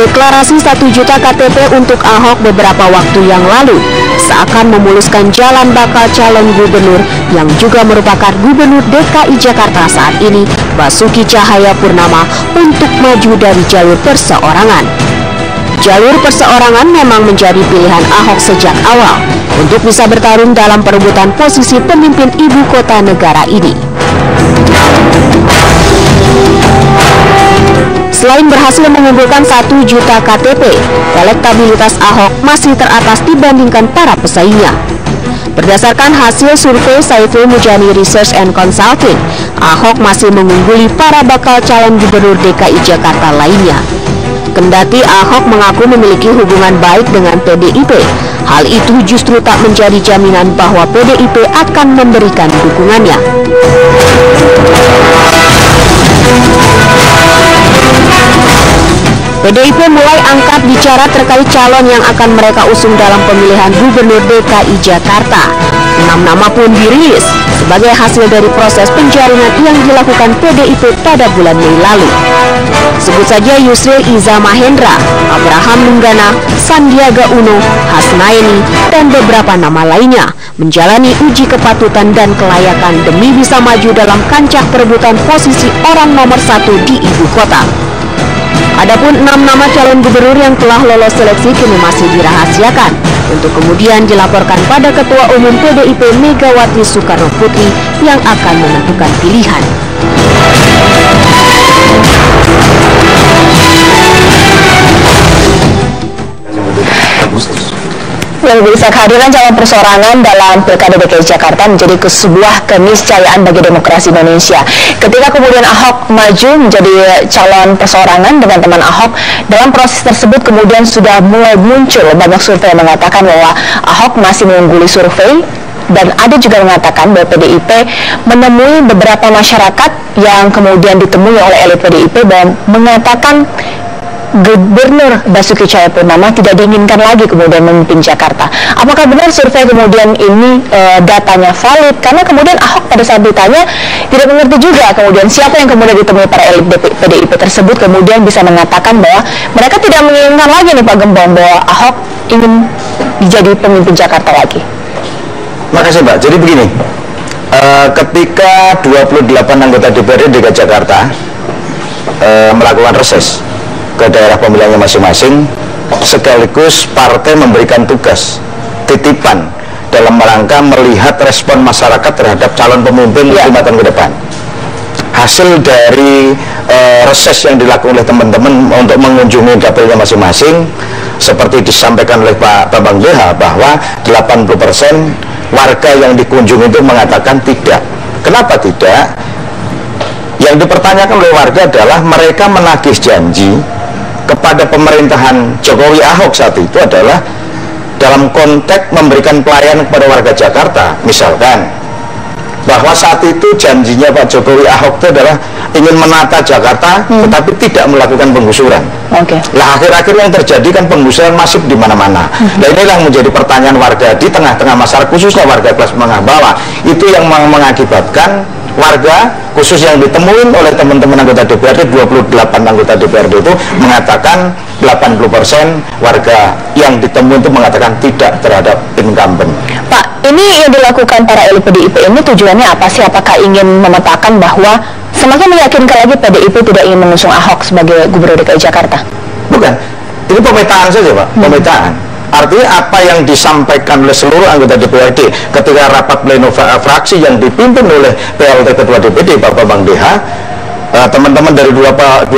Deklarasi 1 juta KTP untuk Ahok beberapa waktu yang lalu seakan memuluskan jalan bakal calon gubernur yang juga merupakan gubernur DKI Jakarta saat ini, Basuki Cahayapurnama, untuk maju dari jalur perseorangan. Jalur perseorangan memang menjadi pilihan Ahok sejak awal untuk bisa bertarung dalam perebutan posisi pemimpin ibu kota negara ini. Selain berhasil mengumpulkan 1 juta KTP, elektabilitas Ahok masih teratas dibandingkan para pesaingnya. Berdasarkan hasil survei Saiful Mujani Research and Consulting, Ahok masih mengungguli para bakal calon gubernur DKI Jakarta lainnya. Kendati Ahok mengaku memiliki hubungan baik dengan PDIP, hal itu justru tak menjadi jaminan bahwa PDIP akan memberikan dukungannya. PDIP mulai angkat bicara terkait calon yang akan mereka usung dalam pemilihan gubernur DKI Jakarta. 6 nama pun dirilis sebagai hasil dari proses penjaringan yang dilakukan PDIP pada bulan Mei lalu. Sebut saja Yusril Iza Mahendra, Abraham Lunggana, Sandiaga Uno, Hasnaini, dan beberapa nama lainnya menjalani uji kepatutan dan kelayakan demi bisa maju dalam kancah perebutan posisi orang nomor 1 di ibu kota. Adapun 6 nama calon gubernur yang telah lolos seleksi kini masih dirahasiakan untuk kemudian dilaporkan pada Ketua Umum PDIP Megawati Soekarno Putri yang akan menentukan pilihan. Yang bisa kehadiran calon perseorangan dalam Pilkada DKI Jakarta menjadi sebuah keniscayaan bagi demokrasi Indonesia. Ketika kemudian Ahok maju menjadi calon perseorangan dengan teman Ahok, dalam proses tersebut kemudian sudah mulai muncul banyak survei yang mengatakan bahwa Ahok masih mengungguli survei, dan ada juga mengatakan bahwa PDIP menemui beberapa masyarakat yang kemudian ditemui oleh elit PDIP dan mengatakan Gubernur Basuki Cahayapurnama tidak diinginkan lagi kemudian memimpin Jakarta. Apakah benar survei kemudian ini datanya valid? Karena kemudian Ahok pada saat ditanya tidak mengerti juga kemudian siapa yang kemudian ditemui para elit PDIP tersebut kemudian bisa mengatakan bahwa mereka tidak menginginkan lagi nih Pak Gembong bahwa Ahok ingin menjadi pemimpin Jakarta lagi. Makasih Mbak. Jadi begini, ketika 28 anggota DPRD DKI Jakarta melakukan reses ke daerah pemilihannya masing-masing, sekaligus partai memberikan tugas titipan dalam rangka melihat respon masyarakat terhadap calon pemimpin 5 tahun ke depan. Hasil dari reses yang dilakukan oleh teman-teman untuk mengunjungi dapilnya masing-masing, seperti disampaikan oleh Pak Bambang DH bahwa 80% warga yang dikunjungi itu mengatakan tidak. Kenapa tidak? Yang dipertanyakan oleh warga adalah mereka menagih janji kepada pemerintahan Jokowi Ahok saat itu adalah dalam konteks memberikan pelayanan kepada warga Jakarta. Misalkan bahwa saat itu janjinya Pak Jokowi Ahok itu adalah ingin menata Jakarta tetapi tidak melakukan penggusuran. Lah akhir-akhir yang terjadi kan penggusuran masif di mana-mana. Nah inilah yang menjadi pertanyaan warga di tengah-tengah masyarakat, khususnya warga kelas menengah bawah, itu yang mengakibatkan warga khusus yang ditemuin oleh teman-teman anggota DPRD, 28 anggota DPRD itu mengatakan 80% warga yang ditemui itu mengatakan tidak terhadap incumbent. Pak, ini yang dilakukan para elit PDIP ini tujuannya apa sih? Apakah ingin memetakan bahwa semakin meyakinkan lagi PDIP tidak ingin mengusung Ahok sebagai Gubernur DKI Jakarta? Bukan, ini pemetaan saja Pak, pemetaan. Artinya apa yang disampaikan oleh seluruh anggota DPRD ketika rapat pleno fraksi yang dipimpin oleh PLT Ketua DPD Pak Bambang DH, teman-teman dari 28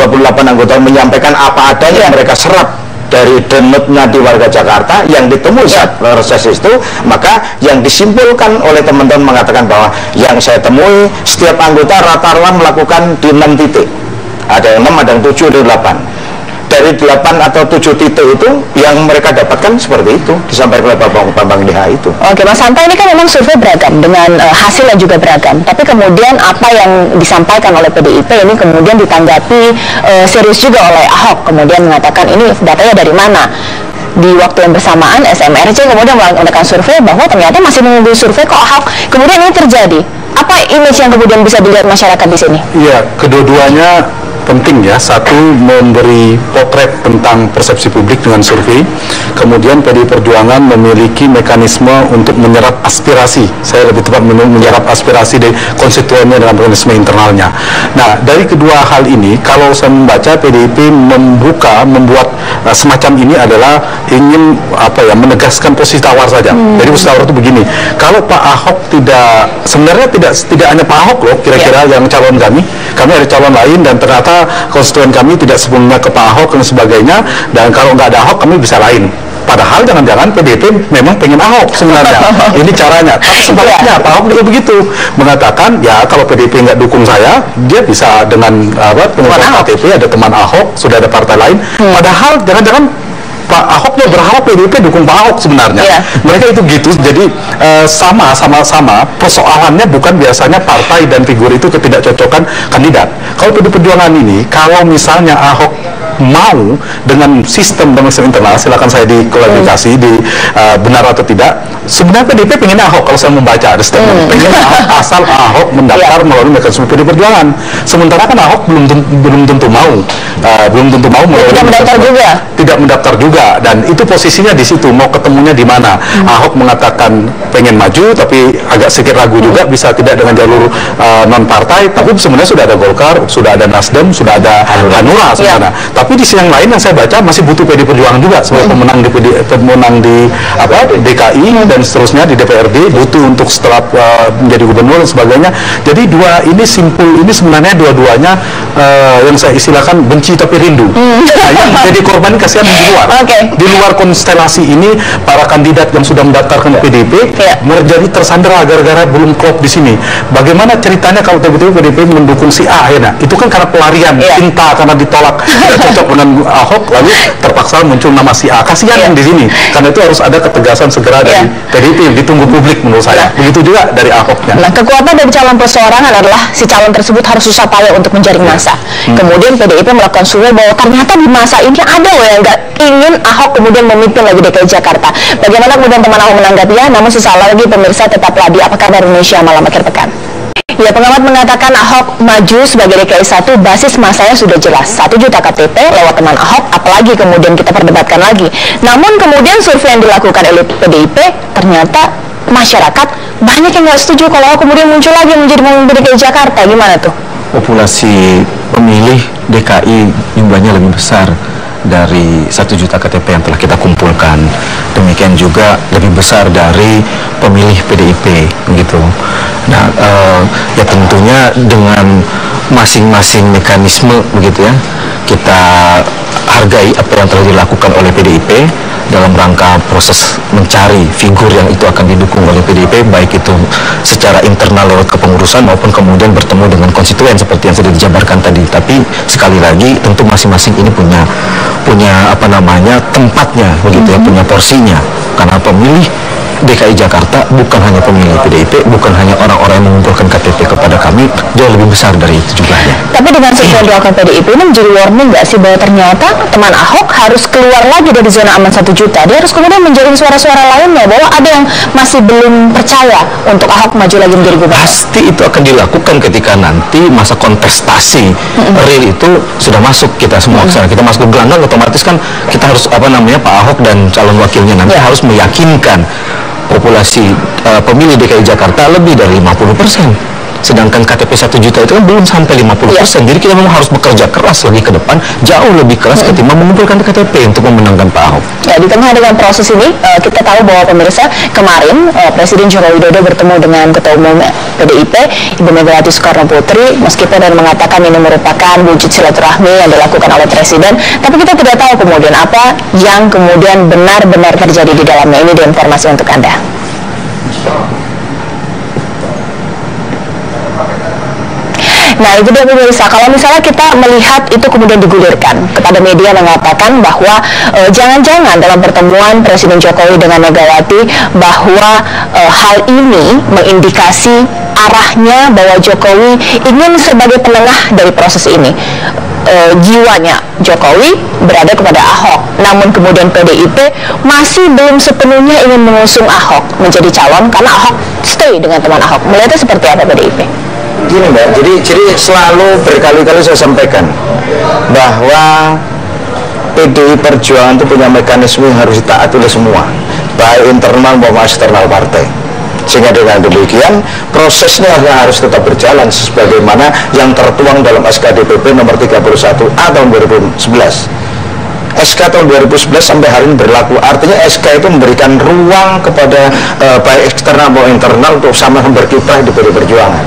anggota menyampaikan apa adanya yang mereka serap dari denutnya di warga Jakarta yang ditemui saat reses itu, maka yang disimpulkan oleh teman-teman mengatakan bahwa yang saya temui setiap anggota rata-rata melakukan di 6 titik, ada yang 6, ada yang 7, ada yang 8. Dari 8 atau 7 titik itu yang mereka dapatkan seperti itu disampaikan oleh Pak Bambang DH itu. Oke Mas Hanta, ini kan memang survei beragam dengan hasilnya juga beragam, tapi kemudian apa yang disampaikan oleh PDIP ini kemudian ditanggapi serius juga oleh Ahok, kemudian mengatakan ini datanya dari mana. Di waktu yang bersamaan SMRC kemudian melakukan survei bahwa ternyata masih menunggu survei kok Ahok, kemudian ini terjadi. Apa image yang kemudian bisa dilihat masyarakat di sini? Iya, kedua-duanya penting ya. Satu, memberi potret tentang persepsi publik dengan survei. Kemudian PDI Perjuangan memiliki mekanisme untuk menyerap aspirasi, saya lebih tepat menyerap aspirasi dari konstituennya dengan mekanisme internalnya. Nah, dari kedua hal ini, kalau saya membaca, PDIP membuat semacam ini adalah ingin menegaskan posisi tawar saja. Jadi posisi tawar itu begini, kalau Pak Ahok sebenarnya tidak hanya Pak Ahok loh, kira-kira yang calon kami ada calon lain, dan ternyata konstituen kami tidak sepenuhnya ke Pak Ahok dan sebagainya, dan kalau nggak ada Ahok kami bisa lain. Padahal jangan-jangan PDIP memang pengen Ahok sebenarnya. Ini caranya. Tapi sebaliknya Pak Ahok juga begitu, mengatakan ya kalau PDIP nggak dukung saya, dia bisa dengan pengumuman KTP ada teman Ahok, sudah ada partai lain. Padahal jangan-jangan Pak Ahoknya berharap PDIP dukung Pak Ahok sebenarnya. Mereka itu gitu. Jadi sama-sama persoalannya bukan biasanya partai dan figur itu ketidakcocokan kandidat. Kalau PDI Perjuangan ini, kalau misalnya Ahok mau dengan sistem internal, silakan saya diklarifikasi benar atau tidak. Sebenarnya PDIP pengen Ahok, kalau saya membaca ada statement pengen Ahok asal Ahok mendaftar melalui mekanisme PDI Perjuangan. Sementara kan Ahok belum tentu mau melalui tidak mendaftar juga, dan itu posisinya di situ, mau ketemunya di mana. Ahok mengatakan pengen maju tapi agak sedikit ragu juga, bisa tidak dengan jalur non partai, tapi sebenarnya sudah ada Golkar, sudah ada Nasdem, sudah ada Hanura sebenarnya. Tapi di sisi yang lain yang saya baca masih butuh PDI Perjuangan juga sebagai pemenang di DKI dan seterusnya di DPRD, butuh untuk setelah menjadi gubernur dan sebagainya. Jadi dua ini simpul ini sebenarnya dua-duanya yang saya istilahkan benci tapi rindu. Nah, yang jadi korban kasihan di luar. Di luar konstelasi ini, para kandidat yang sudah mendaftarkan PDIP menjadi tersandera gara-gara belum klop di sini. Bagaimana ceritanya kalau tiba-tiba PDIP mendukung si A, ya, itu kan karena pelarian, cinta karena ditolak, tidak cocok dengan Ahok, lalu terpaksa muncul nama si A. Kasihan yang di sini. Karena itu harus ada ketegasan segera dari PDIP yang ditunggu publik menurut saya. Begitu juga dari Ahoknya. Nah, kekuatan dari calon perseorangan adalah si calon tersebut harus susah payah untuk menjaring massa. Kemudian PDIP melakukan survei bahwa ternyata di masa ini ada yang nggak ingin Ahok kemudian memimpin lagi DKI Jakarta. Bagaimana kemudian teman Ahok menanggapinya? Namun sesaat lagi pemirsa tetaplah di Apa Kabar Indonesia Malam Akhir Pekan. Ya, pengamat mengatakan Ahok maju sebagai DKI 1, basis masanya sudah jelas, 1 juta KTP lewat teman Ahok, apalagi kemudian kita perdebatkan lagi. Namun kemudian survei yang dilakukan oleh PDIP, ternyata masyarakat banyak yang nggak setuju kalau Ahok kemudian muncul lagi menjadi pemimpin DKI Jakarta. Gimana tuh? Populasi pemilih DKI jumlahnya lebih besar dari 1 juta KTP yang telah kita kumpulkan. Demikian juga lebih besar dari pemilih PDIP, begitu. Nah, ya tentunya dengan masing-masing mekanisme, begitu ya, kita hargai apa yang telah dilakukan oleh PDIP dalam rangka proses mencari figur yang itu akan didukung oleh PDIP, baik itu secara internal lewat kepengurusan maupun kemudian bertemu dengan konstituen seperti yang sudah dijabarkan tadi. Tapi sekali lagi tentu masing-masing ini punya tempatnya, begitu ya, punya porsinya, karena pemilih DKI Jakarta bukan hanya pemilih PDIP, bukan hanya orang-orang yang mengumpulkan KTP kepada kami, jauh lebih besar dari itu jumlahnya. Tapi dengan survei yang dilakukan PDIP ini menjadi warning nggak sih bahwa ternyata teman Ahok harus keluar lagi dari zona aman 1 juta, dia harus kemudian menjaring suara-suara lainnya, bahwa ada yang masih belum percaya untuk Ahok maju lagi menjadi gubernur? Pasti itu akan dilakukan ketika nanti masa kontestasi real itu sudah masuk, kita semua kita masuk ke gelanggang, otomatis kan kita harus Pak Ahok dan calon wakilnya nanti harus meyakinkan populasi pemilih DKI Jakarta lebih dari 50%. Sedangkan KTP 1 juta itu kan belum sampai 50%. Jadi kita memang harus bekerja keras lagi ke depan, jauh lebih keras ketimbang mengumpulkan KTP untuk memenangkan Pak Ahok. Ya, di tengah dengan proses ini, kita tahu bahwa pemirsa kemarin Presiden Joko Widodo bertemu dengan Ketua Umum PDIP, Ibu Megawati Soekarno Putri, meskipun dan mengatakan ini merupakan wujud silaturahmi yang dilakukan oleh Presiden, tapi kita tidak tahu kemudian apa yang kemudian benar-benar terjadi di dalamnya. Ini dia informasi untuk Anda. Nah, itu dia pemirsa, kalau misalnya kita melihat itu kemudian digulirkan kepada media mengatakan bahwa jangan-jangan dalam pertemuan Presiden Jokowi dengan Megawati bahwa hal ini mengindikasi arahnya bahwa Jokowi ingin sebagai penengah dari proses ini. Jiwanya Jokowi berada kepada Ahok, namun kemudian PDIP masih belum sepenuhnya ingin mengusung Ahok menjadi calon karena Ahok stay dengan teman Ahok. Melihatnya seperti apa PDIP? Gini Mbak, jadi selalu berkali-kali saya sampaikan bahwa PDI Perjuangan itu punya mekanisme yang harus ditaati oleh semua, baik internal maupun eksternal partai. Sehingga dengan demikian prosesnya harus tetap berjalan sebagaimana yang tertuang dalam SK DPP nomor 31A tahun 2011. SK tahun 2011 sampai hari ini berlaku, artinya SK itu memberikan ruang kepada baik eksternal maupun internal untuk sama berkiprah di PDI Perjuangan.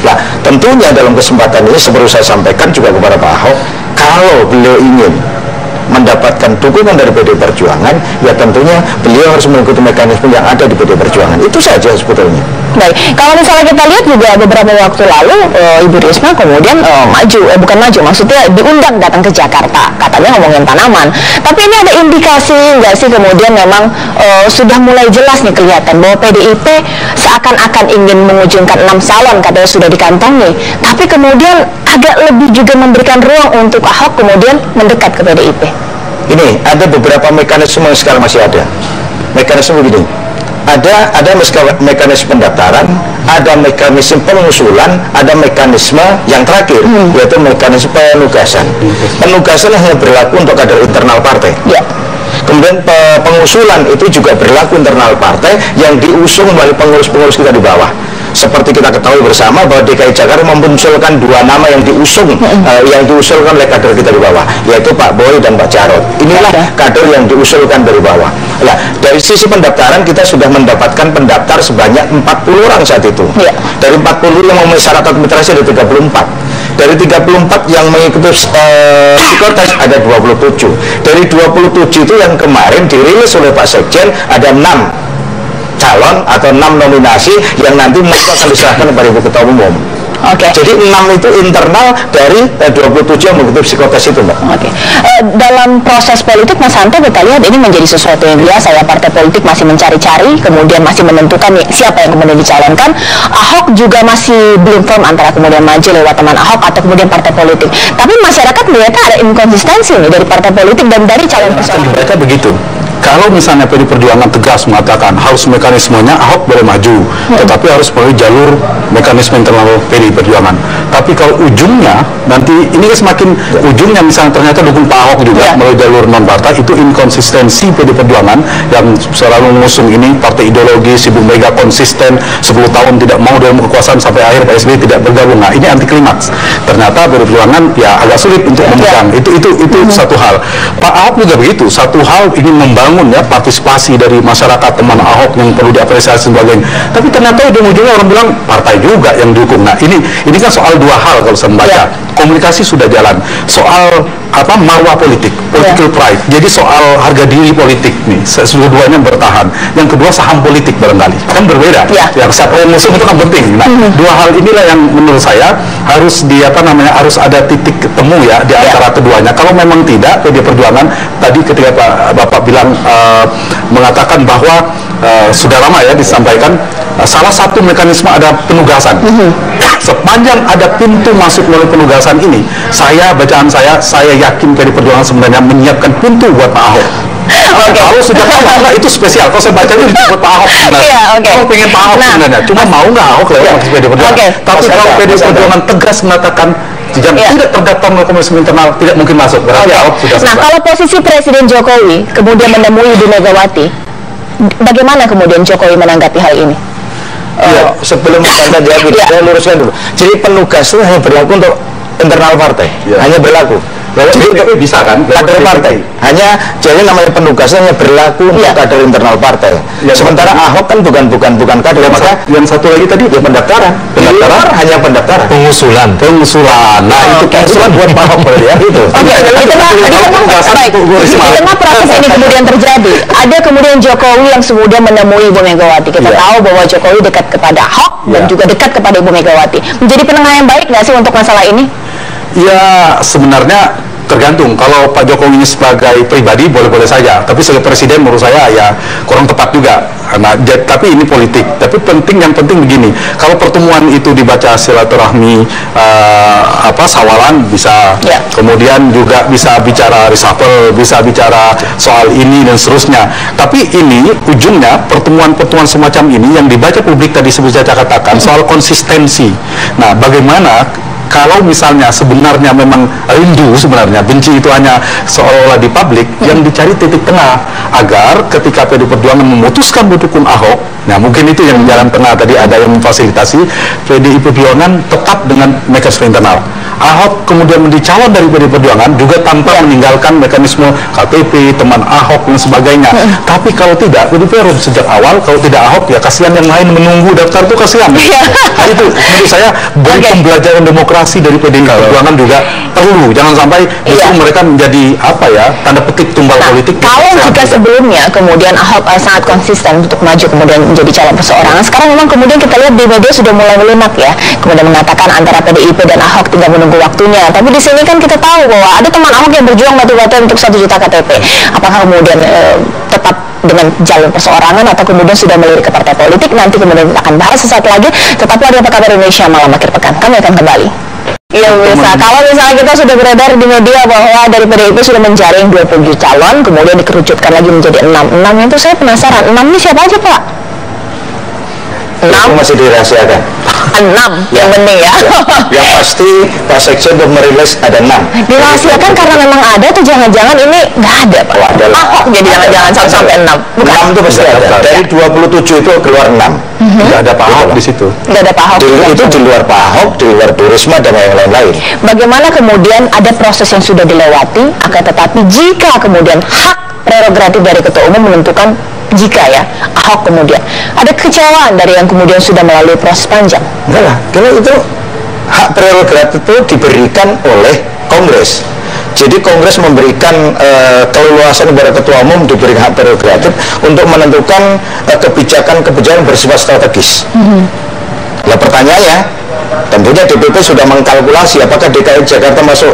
Nah, tentunya dalam kesempatan ini seperti saya sampaikan juga kepada Pak Ahok, kalau beliau ingin mendapatkan dukungan dari PDI Perjuangan, ya tentunya beliau harus mengikuti mekanisme yang ada di PDI Perjuangan. Itu saja sebetulnya. Baik, kalau misalnya kita lihat juga beberapa waktu lalu Ibu Risma kemudian bukan maju, maksudnya diundang datang ke Jakarta, katanya ngomongin tanaman. Tapi ini ada indikasi nggak sih kemudian memang sudah mulai jelas nih kelihatan bahwa PDIP seakan-akan ingin mengujungkan 6 calon katanya sudah dikantongi, tapi kemudian agak lebih juga memberikan ruang untuk Ahok kemudian mendekat ke PDIP. Ini ada beberapa mekanisme yang sekarang masih ada. Mekanisme begini. Ada mekanisme pendaftaran, ada mekanisme pengusulan, ada mekanisme yang terakhir, yaitu mekanisme penugasan. Penugasan hanya berlaku untuk kader internal partai. Ya. Kemudian pengusulan itu juga berlaku internal partai yang diusung oleh pengurus-pengurus kita di bawah. Seperti kita ketahui bersama bahwa DKI Jakarta memunculkan 2 nama yang diusulkan oleh kader kita di bawah, yaitu Pak Boy dan Pak Jarod. Inilah kader yang diusulkan dari bawah. Nah, dari sisi pendaftaran kita sudah mendapatkan pendaftar sebanyak 40 orang saat itu. Ya. Dari 40 yang memenuhi syarat administrasi ada 34. Dari 34 yang mengikuti psikotes ada 27. Dari 27 itu yang kemarin dirilis oleh Pak Sekjen ada 6 calon atau 6 nominasi yang nanti mereka akan diserahkan kepada Ibu Ketua Umum. Oke. Jadi 6 itu internal dari 27 yang mengikuti psikotes itu, Mbak. Oke. Dalam proses politik, Mas Hanto, kita lihat ini menjadi sesuatu yang biasa ya, partai politik masih mencari-cari, kemudian masih menentukan nih, siapa yang kemudian dicalonkan. Ahok juga masih belum firm antara kemudian maju lewat teman Ahok atau kemudian partai politik. Tapi masyarakat melihatnya ada inkonsistensi nih dari partai politik dan dari calon persoalan. Mereka begitu. Kalau misalnya PDI Perjuangan tegas mengatakan harus mekanismenya Ahok boleh maju, tetapi harus melalui jalur mekanisme internal PDI Perjuangan. Tapi kalau ujungnya nanti ini semakin ujungnya misalnya ternyata dukung Pak Ahok juga melalui jalur non partai, itu inkonsistensi PDI Perjuangan yang selalu mengusung ini partai ideologis, Ibu Mega konsisten 10 tahun tidak mau dalam kekuasaan sampai akhir Pak SBY tidak bergabung. Nah, ini anti klimaks. Ternyata PDI Perjuangan ya agak sulit untuk memegang. Itu satu hal. Pak Ahok juga begitu. Satu hal ingin membangun ya partisipasi dari masyarakat teman Ahok yang perlu diapresiasi sebagainya. Tapi ternyata ujung-ujungnya orang bilang partai juga yang dukung. Nah, ini kan soal 2 hal kalau saya membaca. Komunikasi sudah jalan. Soal marwah politik, political pride. Jadi soal harga diri politik nih, dua-duanya bertahan. Yang kedua saham politik barangkali. Kan berbeda. Yang siapa yang musuh itu kan penting. Nah, 2 hal inilah yang menurut saya harus harus ada titik temu ya di antara keduanya. Kalau memang tidak, PDI Perjuangan tadi ketika Bapak bilang mengatakan bahwa sudah lama ya disampaikan salah satu mekanisme ada penugasan. Sepanjang ada pintu masuk melalui penugasan ini, bacaan saya yakin PDI Perjuangan sebenarnya menyiapkan pintu buat Pak Ahok. Kalau sudah tahu itu spesial. Kalau saya baca itu buat Pak Ahok sebenarnya. Kalau pengen Pak Ahok sebenarnya, cuma mau nggak Ahok lewat PDI Perjuangan. Tapi kalau PDI Perjuangan tegas mengatakan tidak terdaftar melalui mekanisme internal tidak mungkin masuk. Berarti Ahok sudah selesai. Nah, kalau posisi Presiden Jokowi kemudian menemui Ibu Megawati, bagaimana kemudian Jokowi menanggapi hal ini? Sebelum Anda jawab, saya luruskan dulu. Jadi penugasan hanya berlaku untuk internal partai, hanya berlaku. Tapi bisa kan? Kader partai. Hanya jadi namanya penugasan hanya berlaku untuk kader internal partai. Sementara Ahok kan bukan kader. Maka yang satu lagi tadi pendaftaran hanya pendaftaran. Pengusulan. Nah, itu pengusulan buat Pak Ahok ya. Itu. Di tengah proses ini kemudian terjadi, ada kemudian Jokowi yang kemudian menemui Ibu Megawati. Kita tahu bahwa Jokowi dekat kepada Ahok dan juga dekat kepada Ibu Megawati. Menjadi penengah yang baik nggak sih untuk masalah ini? Ya, sebenarnya tergantung. Kalau Pak Jokowi sebagai pribadi boleh-boleh saja, tapi sebagai presiden menurut saya ya kurang tepat juga. Nah, tapi ini politik. Tapi yang penting begini, kalau pertemuan itu dibaca silaturahmi sawalan bisa, kemudian juga bisa bicara reshuffle, bisa bicara soal ini dan seterusnya. Tapi ini ujungnya pertemuan-pertemuan semacam ini yang dibaca publik tadi seperti saya katakan soal konsistensi. Nah, bagaimana kalau misalnya sebenarnya memang rindu, sebenarnya benci itu hanya seolah-olah di publik, yang dicari titik tengah agar ketika PD Perjuangan memutuskan mendukung Ahok, nah mungkin itu yang jalan tengah tadi ada yang memfasilitasi PDI Perjuangan tetap dengan mekanisme internal. Ahok kemudian menjadi calon dari PD Perjuangan juga tanpa meninggalkan mekanisme KTP, teman Ahok dan sebagainya. Tapi kalau tidak, PD Perjuangan sejak awal kalau tidak Ahok ya kasihan yang lain menunggu daftar itu kasihan. Nah, itu menurut saya beri pembelajaran demokrasi dari PDI Perjuangan juga perlu. Jangan sampai justru mereka menjadi tanda petik tumbal politik. Kalau jika sebelumnya kemudian Ahok sangat konsisten untuk maju kemudian menjadi calon perseorangan, sekarang memang kemudian kita lihat di media sudah mulai melunak ya, kemudian mengatakan antara PDIP dan Ahok tinggal menunggu waktunya. Tapi di sini kan kita tahu bahwa ada teman Ahok yang berjuang batu-batu untuk 1 juta KTP. Apakah kemudian tetap dengan jalur perseorangan atau kemudian sudah melirik ke partai politik? Nanti kemudian kita akan bahas sesaat lagi. Tetaplah di Apa Kabar Indonesia Malam Akhir Pekan. Kami akan kembali. Iya bisa. Kalau misalnya kita sudah beredar di media bahwa dari PDIP sudah menjaring 27 calon, kemudian dikerucutkan lagi menjadi 6 itu saya penasaran. 6 ini siapa aja Pak? 6 masih dirahasiakan. 6 yang penting ya. Yang pasti Pak Sekjen sudah merilis ada 6. Dirahasiakan karena memang ada atau jangan-jangan ini nggak ada Pak? Ahok jadi jangan-jangan sampai 6. Bukan. 6 itu pasti ada. Dari 27 itu keluar 6. Tidak ada Pak Ahok di situ. Tidak ada Pak Ahok. Itu di luar Pak Ahok, di luar Bu Risma dan yang lain-lain. Bagaimana kemudian ada proses yang sudah dilewati, akan tetapi jika kemudian hak prerogatif dari Ketua Umum menentukan jika ya Ahok kemudian ada kekecewaan dari yang kemudian sudah melalui proses panjang. Enggak lah, karena itu hak prerogatif itu diberikan oleh Kongres. Jadi Kongres memberikan keleluasan kepada Ketua Umum, diberikan hak prerogatif untuk menentukan kebijakan-kebijakan bersifat strategis. Nah pertanyaannya, tentunya DPP sudah mengkalkulasi apakah DKI Jakarta masuk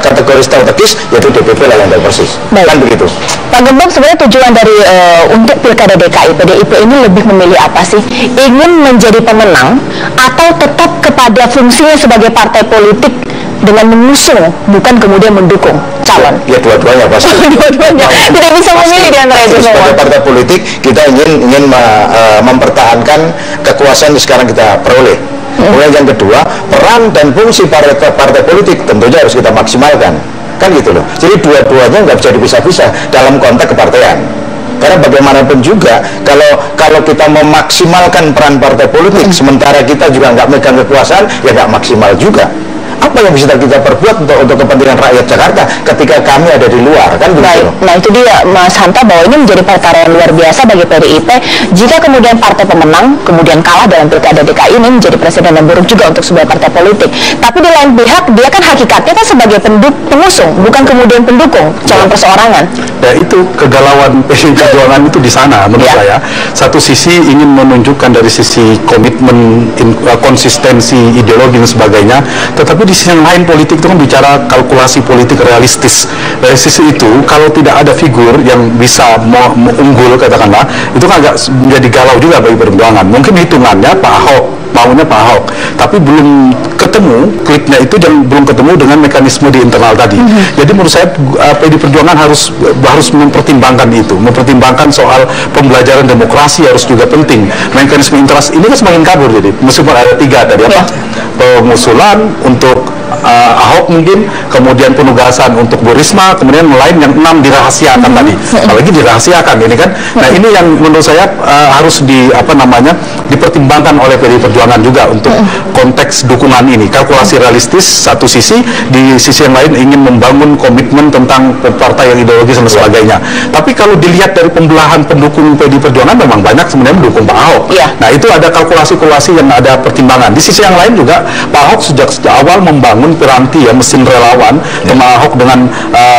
kategori strategis, yaitu DPP lah yang tahu persis. Kan begitu. Pak Gembong, sebenarnya tujuan dari untuk Pilkada DKI, PDIP ini lebih memilih apa sih? Ingin menjadi pemenang atau tetap kepada fungsinya sebagai partai politik dengan mengusung, bukan kemudian mendukung calon? Ya dua-duanya pasti. Dua-duanya. Tidak bisa memilih di antara itu semua. Sebagai partai politik, kita ingin mempertahankan kekuasaan yang sekarang kita peroleh. Kemudian yang kedua, peran dan fungsi partai politik tentunya harus kita maksimalkan. Kan gitu loh. Jadi dua-duanya nggak bisa dipisah-pisah dalam konteks kepartaian. Karena bagaimanapun juga, kalau kita memaksimalkan peran partai politik, sementara kita juga nggak megang kekuasaan, ya nggak maksimal juga. Apa yang bisa kita perbuat untuk kepentingan rakyat Jakarta ketika kami ada di luar, kan begitu? Nah itu dia Mas Hanta, bahwa ini menjadi pertaruhan luar biasa bagi PDIP jika kemudian partai pemenang kemudian kalah dalam Pilkada DKI, ini menjadi presiden yang buruk juga untuk sebuah partai politik. Tapi di lain pihak dia kan hakikatnya kan sebagai pengusung, bukan kemudian pendukung calon perseorangan. Ya itu kegalauan PDI Perjuangan itu di sana menurut saya. Satu sisi ingin menunjukkan dari sisi komitmen, konsistensi ideologi dan sebagainya, tetapi di sisi yang lain politik itu kan bicara kalkulasi politik realistis. Dari sisi itu kalau tidak ada figur yang bisa unggul katakanlah, itu kan agak menjadi galau juga bagi Perjuangan. Mungkin hitungannya Pak Ahok, maunya Pak Ahok, tapi belum ketemu kliknya itu, dan belum ketemu dengan mekanisme di internal tadi. Jadi menurut saya PDI Perjuangan harus mempertimbangkan itu, mempertimbangkan soal pembelajaran demokrasi harus juga penting. Mekanisme internal ini kan semakin kabur, jadi meskipun ada 3 tadi pengusulan untuk Ahok mungkin, kemudian penugasan untuk Bu Risma, kemudian lain yang 6 dirahasiakan tadi. Apalagi dirahasiakan ini kan. Nah ini yang menurut saya harus dipertimbangkan oleh PDI Perjuangan juga untuk konteks dukungan ini. Kalkulasi realistis satu sisi, di sisi yang lain ingin membangun komitmen tentang partai yang ideologis dan sebagainya. Tapi kalau dilihat dari pembelahan pendukung PDI Perjuangan, memang banyak sebenarnya mendukung Pak Ahok. Nah itu ada kalkulasi-kalkulasi yang ada pertimbangan. Di sisi yang lain juga Pak Ahok sejak awal membangun piranti ya, mesin relawan. Teman Ahok dengan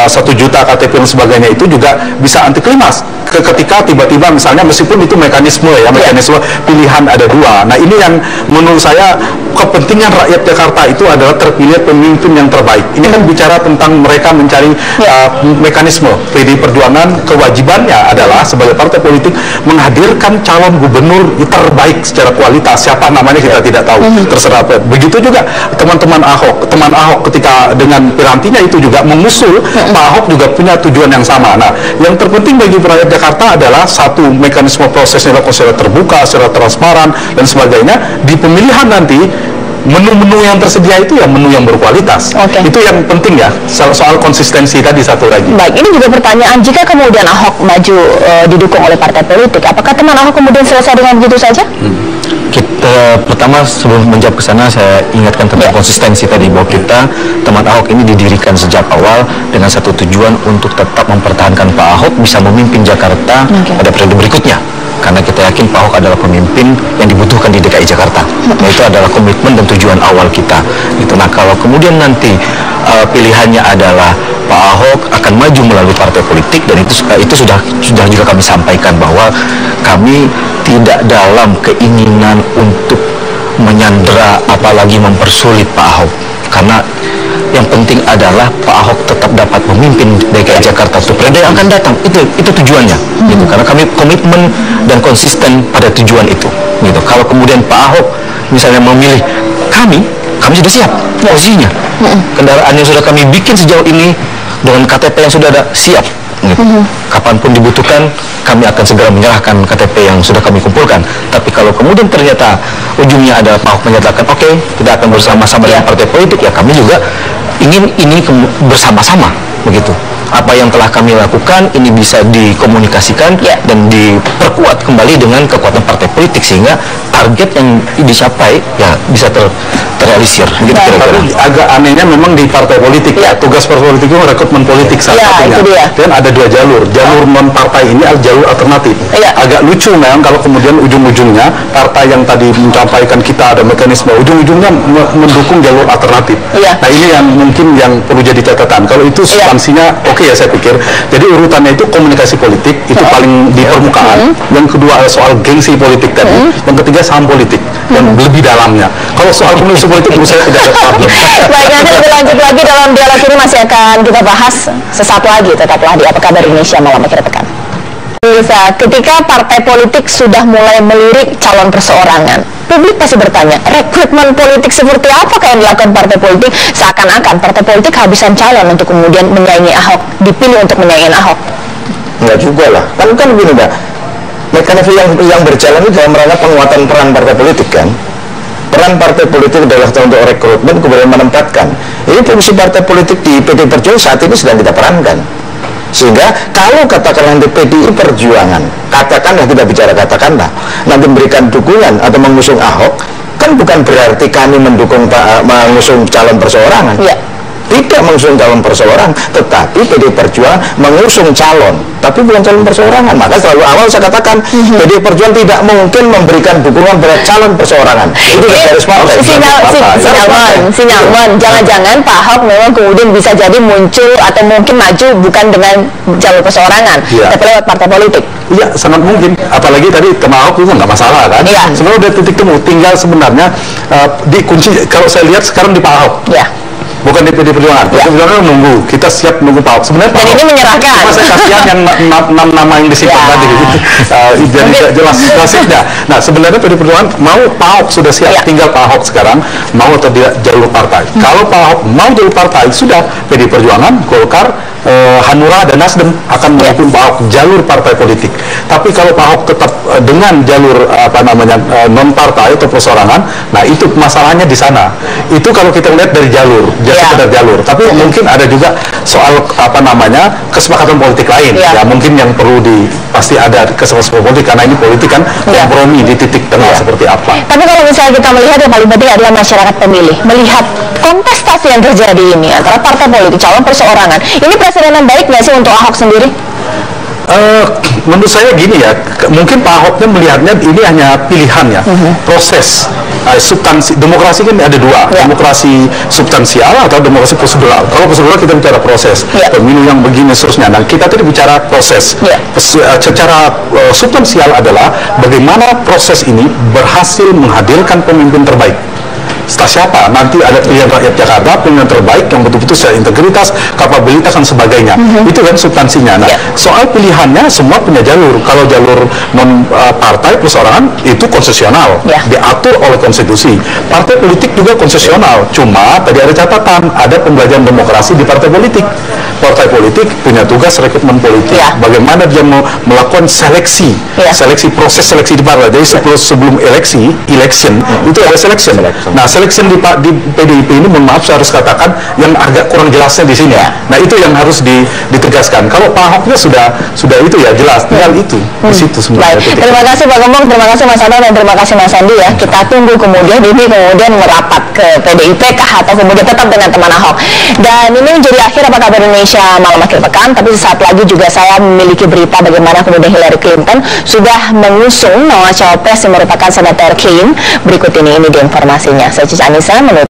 1 juta KTP dan sebagainya itu juga bisa anti klimaks. ketika tiba-tiba misalnya meskipun itu mekanisme pilihan ada dua. Nah ini yang menurut saya kepentingan rakyat Jakarta itu adalah terpilih pemimpin yang terbaik. Ini kan bicara tentang mereka mencari mekanisme. PDI Perjuangan kewajibannya adalah sebagai partai politik menghadirkan calon gubernur terbaik secara kualitas. Siapa namanya kita tidak tahu, terserah. Begitu juga teman-teman Ahok. Teman Ahok ketika dengan pirantinya itu juga mengusul Pak Ahok juga punya tujuan yang sama. Nah, yang terpenting bagi rakyat Jakarta adalah satu, mekanisme prosesnya secara terbuka, secara transparan dan sebagainya. Di pemilihan nanti menu-menu yang tersedia itu ya menu yang berkualitas. Itu yang penting ya, soal konsistensi tadi satu lagi. Baik, ini juga pertanyaan, jika kemudian Ahok maju didukung oleh partai politik, apakah teman Ahok kemudian selesai dengan begitu saja? Kita pertama sebelum menjawab ke sana, saya ingatkan tentang konsistensi tadi, bahwa kita, teman Ahok ini didirikan sejak awal dengan satu tujuan untuk tetap mempertahankan Pak Ahok bisa memimpin Jakarta pada periode berikutnya. Karena kita yakin Pak Ahok adalah pemimpin yang dibutuhkan di DKI Jakarta. Nah, itu adalah komitmen dan tujuan awal kita. Itu. Nah, kalau kemudian nanti pilihannya adalah Pak Ahok akan maju melalui partai politik, dan itu sudah juga kami sampaikan bahwa kami tidak dalam keinginan untuk menyandera apalagi mempersulit Pak Ahok. Karena yang penting adalah Pak Ahok tetap dapat memimpin DKI Jakarta untuk periode yang akan datang. Itu tujuannya, gitu. Karena kami komitmen dan konsisten pada tujuan itu, gitu. Kalau kemudian Pak Ahok misalnya memilih kami sudah siap posisinya. Kendaraan yang sudah kami bikin sejauh ini dengan KTP yang sudah ada siap. Gitu. Kapanpun dibutuhkan, kami akan segera menyerahkan KTP yang sudah kami kumpulkan. Tapi kalau kemudian ternyata ujungnya ada Pak Ahok menyatakan tidak akan bersama-sama dengan partai politik, ya kami juga ingin ini bersama-sama, begitu. Apa yang telah kami lakukan ini bisa dikomunikasikan dan diperkuat kembali dengan kekuatan partai politik, sehingga target yang dicapai ya bisa terrealisir. Gitu kira-kira. Agak anehnya memang di partai politik tugas partai politik itu rekrutmen politik salah satunya. Dan ada dua jalur non partai ini adalah jalur alternatif. Agak lucu memang kalau kemudian ujung-ujungnya partai yang tadi menyampaikan kita ada mekanisme, ujung-ujungnya mendukung jalur alternatif. Nah ini yang mungkin yang perlu jadi catatan. Kalau itu substansinya ya saya pikir. Jadi urutannya itu komunikasi politik itu paling di permukaan. Yang kedua adalah soal gengsi politik tadi. Yang ketiga saham politik dan lebih dalamnya. Kalau soal komunikasi politik menurut saya tidak ada problem. Baik, nanti lebih lanjut lagi dalam dialog ini masih akan kita bahas sesaat lagi. Tetaplah di Apa Kabar Indonesia Malam Akhir Pekan. Ketika partai politik sudah mulai melirik calon perseorangan, publik pasti bertanya, rekrutmen politik seperti apa yang dilakukan partai politik? Seakan-akan partai politik kehabisan calon untuk kemudian menyaingi Ahok, dipilih untuk menyaingi Ahok. Enggak juga lah, kan begini Mbak, mekanisme yang berjalan itu dalam rangka penguatan peran partai politik kan. Peran partai politik adalah untuk rekrutmen, kemudian menempatkan. Ini fungsi partai politik di PDI Perjuangan saat ini sedang kita perankan. Sehingga kalau katakanlah nanti PDI Perjuangan, katakanlah kita bicara katakanlah, nanti memberikan dukungan atau mengusung Ahok, kan bukan berarti kami mengusung calon perseorangan. Tidak mengusung calon perseorangan, tetapi PDI Perjuangan mengusung calon, tapi bukan calon perseorangan. Maka selalu awal saya katakan PDI Perjuangan tidak mungkin memberikan dukungan pada calon perseorangan. Itu garis partai. Sinyaman, jangan-jangan Pak Ahok memang kemudian bisa jadi muncul atau mungkin maju bukan dengan jalur perseorangan, tapi lewat partai politik. Iya, sangat mungkin. Apalagi tadi teman Ahok itu nggak masalah kan. Sebenarnya udah titik temu, tinggal sebenarnya dikunci. Kalau saya lihat sekarang di Pak Ahok. Bukan di PDI Perjuangan. PDI Perjuangan menunggu, kita siap menunggu Pak Ahok. Sebenarnya Pak Ahok, ini menyerahkan. Cuma saya kasihan yang 6 nama yang disimpan tadi. Jadi jelas nasibnya. Nah sebenarnya PDI Perjuangan mau Pak Ahok sudah siap, tinggal Pak Ahok sekarang mau atau tidak jalur partai. Kalau Pak Ahok mau jalur partai, sudah PDI Perjuangan, Golkar, Hanura dan Nasdem akan mendukung Pak Ahok jalur partai politik. Tapi kalau Pak Ahok tetap dengan jalur non partai atau perseorangan, nah itu masalahnya di sana. Itu kalau kita lihat dari jalur, sekedar jalur. Tapi mungkin ada juga soal kesepakatan politik lain. Ya mungkin yang perlu pasti ada kesepakatan politik, karena ini politik kan kompromi di titik tengah seperti apa. Tapi kalau misalnya kita melihat yang paling penting adalah masyarakat pemilih melihat kontestasi yang terjadi ini antara partai politik calon perseorangan, ini presiden yang baik nggak sih untuk Ahok sendiri? Menurut saya gini ya, mungkin Pak Ahoknya melihatnya ini hanya pilihan ya, proses substansi. Demokrasi kan ada dua, demokrasi substansial atau demokrasi prosedural. Kalau prosedural kita bicara proses, pemilu yang begini seterusnya. Nah, kita tadi bicara proses. Secara substansial adalah bagaimana proses ini berhasil menghadirkan pemimpin terbaik. Setelah siapa? Nanti ada pilihan rakyat Jakarta, pilihan terbaik yang betul-betul secara integritas, kapabilitas dan sebagainya. Itu kan substansinya. Nah, soal pilihannya semua punya jalur. Kalau jalur non partai perseorangan itu konsesional, diatur oleh konstitusi. Partai politik juga konsesional. Cuma tadi ada catatan, ada pembelajaran demokrasi di partai politik. Partai politik punya tugas rekrutmen politik. Bagaimana dia mau melakukan seleksi, proses seleksi di partai. Jadi sebelum election itu ada selection. Nah, selection di PDIP ini, mohon maaf saya harus katakan yang agak kurang jelasnya di sini. Nah, itu yang harus ditegaskan. Kalau Pak Ahoknya sudah itu ya jelas, tinggal itu di situ sebenarnya. Terima kasih Pak Gembong, terima kasih Mas Anwar, dan terima kasih Mas Andi ya. Kita tunggu kemudian ini merapat ke PDIP kah atau kemudian tetap dengan teman Ahok. Dan ini menjadi akhir Apa Kabar Indonesia malam akhir pekan. Tapi sesaat lagi juga saya memiliki berita bagaimana kemudian Hillary Clinton sudah mengusung nama cawapres yang merupakan senator Kane. Berikut ini dia informasinya. Saya Cica Anissa